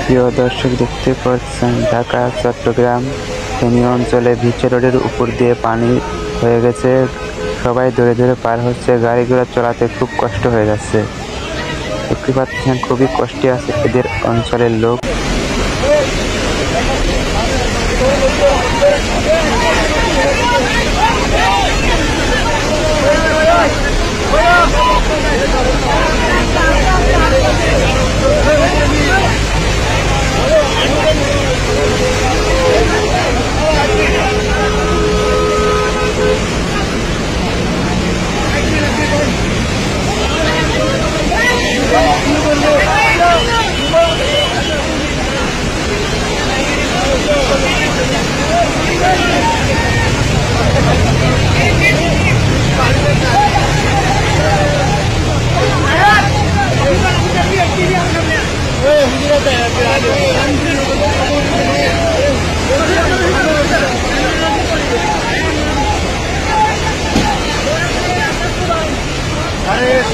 প্রিয় দর্শক, দেখতে পাচ্ছেন ঢাকা চট্টগ্রাম ফেনী অঞ্চলে ভিচে রোডের উপর দিয়ে পানি হয়ে গেছে। সবাই ধরে ধরে পার হচ্ছে, গাড়ি ঘোড়া চলাতে খুব কষ্ট হয়ে যাচ্ছে। দেখতে পাচ্ছেন খুবই কষ্টে আছে এদের অঞ্চলের লোক। अरे